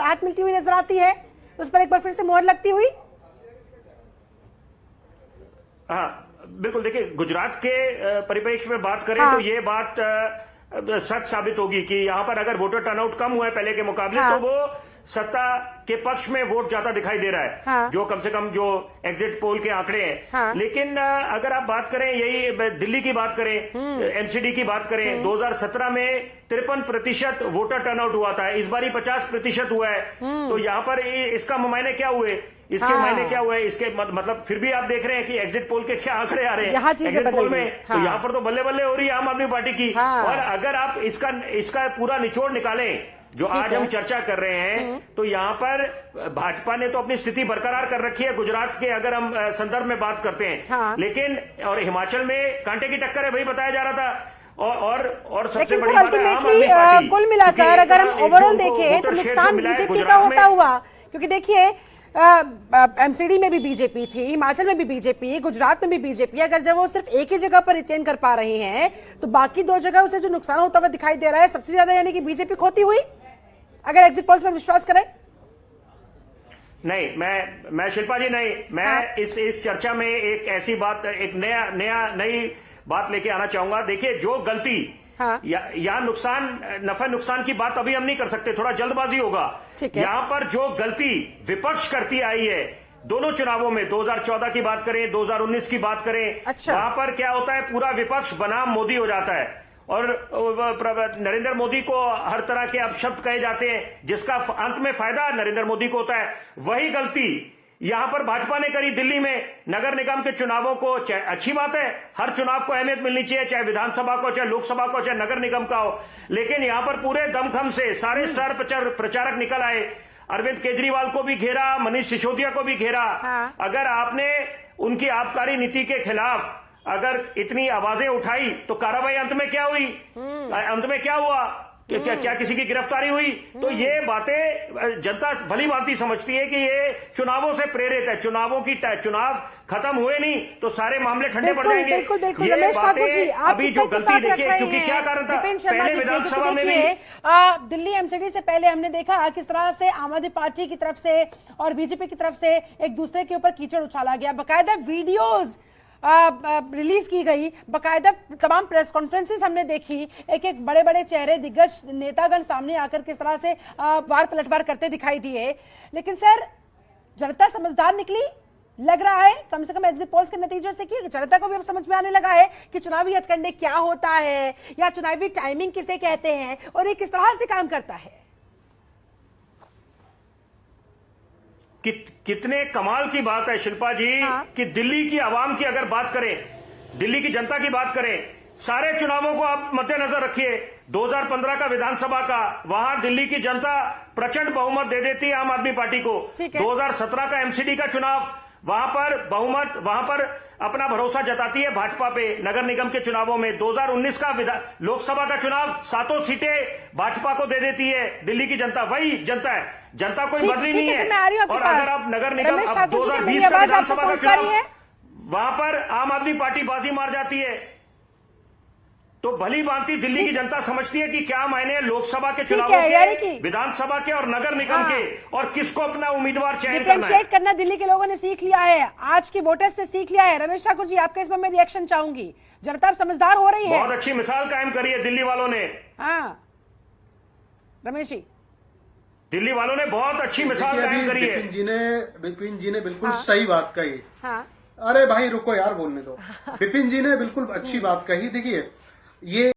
राहत मिलती हुई नजर आती है, उस पर एक बार फिर से मोहर लगती हुई? हाँ बिल्कुल, देखिए गुजरात के परिप्रेक्ष्य में बात करें तो ये बात सच साबित होगी कि यहाँ पर अगर वोटर टर्नआउट कम हुआ है पहले के मुकाबले, तो वो सत्ता के पक्ष में वोट ज्यादा दिखाई दे रहा है, जो कम से कम जो एग्जिट पोल के आंकड़े हैं। लेकिन अगर आप बात करें, यही दिल्ली की बात करें, एमसीडी की बात करें, 2017 में 53% वोटर टर्नआउट हुआ था, इस बार 50% हुआ है। तो यहाँ पर इसका मायने क्या हुए, इसके मायने क्या हुए, इसके मतलब फिर भी आप देख रहे हैं कि एग्जिट पोल के क्या आंकड़े आ रहे हैं एग्जिट पोल में। तो यहाँ पर तो बल्ले बल्ले हो रही है आम आदमी पार्टी की। और अगर आप इसका पूरा निचोड़ निकालें जो आज हम चर्चा कर रहे हैं, तो यहाँ पर भाजपा ने तो अपनी स्थिति बरकरार कर रखी है गुजरात के अगर हम संदर्भ में बात करते हैं, लेकिन और हिमाचल में कांटे की टक्कर है, वही बताया जा रहा था। और सबसे बड़ी बात है आम आदमी पार्टी। कुल मिलाकर अगर हम ओवरऑल देखें तो नुकसान बीजेपी का होता हुआ, क्योंकि देखिए एमसीडी में भी बीजेपी थी, हिमाचल में भी बीजेपी, गुजरात में भी बीजेपी। अगर जब वो सिर्फ एक ही जगह पर रिटेन कर पा रहे हैं, तो बाकी दो जगह उसे जो नुकसान होता हुआ दिखाई दे रहा है सबसे ज्यादा, यानी कि बीजेपी खोती हुई, अगर एग्जिट पोल्स पर विश्वास करें। नहीं, मैं शिल्पा जी नहीं, मैं इस चर्चा में एक ऐसी बात, एक नई बात लेके आना चाहूंगा। देखिए जो गलती या नुकसान, नफा नुकसान की बात अभी हम नहीं कर सकते, थोड़ा जल्दबाजी होगा। यहाँ पर जो गलती विपक्ष करती आई है दोनों चुनावों में, 2014 की बात करें, 2019 की बात करें, वहां पर क्या होता है, पूरा विपक्ष बनाम मोदी हो जाता है और नरेंद्र मोदी को हर तरह के अपशब्द कहे जाते हैं, जिसका अंत में फायदा नरेंद्र मोदी को होता है। वही गलती यहां पर भाजपा ने करी दिल्ली में नगर निगम के चुनावों को। अच्छी बात है, हर चुनाव को अहमियत मिलनी चाहिए, चाहे विधानसभा को, चाहे लोकसभा को, चाहे नगर निगम का हो, लेकिन यहां पर पूरे दमखम से सारे स्टार प्रचारक निकल आए। अरविंद केजरीवाल को भी घेरा, मनीष सिसोदिया को भी घेरा। अगर आपने उनकी आबकारी नीति के खिलाफ अगर इतनी आवाजें उठाई, तो कार्रवाई अंत में क्या हुई, अंत में क्या हुआ, क्या किसी की गिरफ्तारी हुई? तो ये बातें जनता भली भांति समझती है कि ये चुनावों से प्रेरित है। चुनाव खत्म हुए नहीं तो सारे मामले ठंडे पड़ जाएंगे। ये बातें अभी जो गलती देखिए, क्योंकि क्या कारण था पहले विधानसभा में भी, दिल्ली एमसीडी से पहले हमने देखा किस तरह से आम आदमी पार्टी की तरफ से और बीजेपी की तरफ से एक दूसरे के ऊपर कीचड़ उछाला गया, बकायदा वीडियोज रिलीज की गई, बकायदा तमाम प्रेस कॉन्फ्रेंसेस हमने देखी, एक एक बड़े बड़े चेहरे, दिग्गज नेतागण सामने आकर किस तरह से वार पलटवार करते दिखाई दिए। लेकिन सर जनता समझदार निकली, लग रहा है कम से कम एग्जिट पोल्स के नतीजों से कि जनता को भी अब समझ में आने लगा है कि चुनावी हथकंडे क्या होता है या चुनावी टाइमिंग किसे कहते हैं और ये किस तरह से काम करता है। कितने कमाल की बात है शिल्पा जी कि दिल्ली की आवाम की अगर बात करें, दिल्ली की जनता की बात करें, सारे चुनावों को आप मद्देनजर रखिए, 2015 का विधानसभा का, वहां दिल्ली की जनता प्रचंड बहुमत दे देती है आम आदमी पार्टी को। 2017 का एमसीडी का चुनाव, वहां पर बहुमत, वहां पर अपना भरोसा जताती है भाजपा पे नगर निगम के चुनावों में। 2019 का लोकसभा का चुनाव, 7 सीटें भाजपा को दे देती है दिल्ली की जनता। वही जनता है, जनता कोई बदली नहीं है। और अगर आप नगर निगम, अब 2020 का विधानसभा का चुनाव, वहां पर आम आदमी पार्टी बाजी मार जाती है। तो भली भांति दिल्ली की जनता समझती है कि क्या मायने लोकसभा के चुनावों के, विधानसभा के और नगर निगम के, और किसको अपना उम्मीदवार चयन करना है। दिल्ली के लोगों ने सीख लिया है, आज के वोटर्स से सीख लिया है। रमेश ठाकुर जी, आपके इस पर मैं रिएक्शन चाहूंगी। जनता अब समझदार हो रही है, बहुत अच्छी मिसाल कायम करी है दिल्ली वालों ने। रमेश जी, दिल्ली वालों ने बहुत अच्छी मिसाल कायम करी है। विपिन जी ने बिल्कुल सही बात कही। अरे भाई रुको यार, बोलने दो। विपिन जी ने बिल्कुल अच्छी बात कही। देखिए ये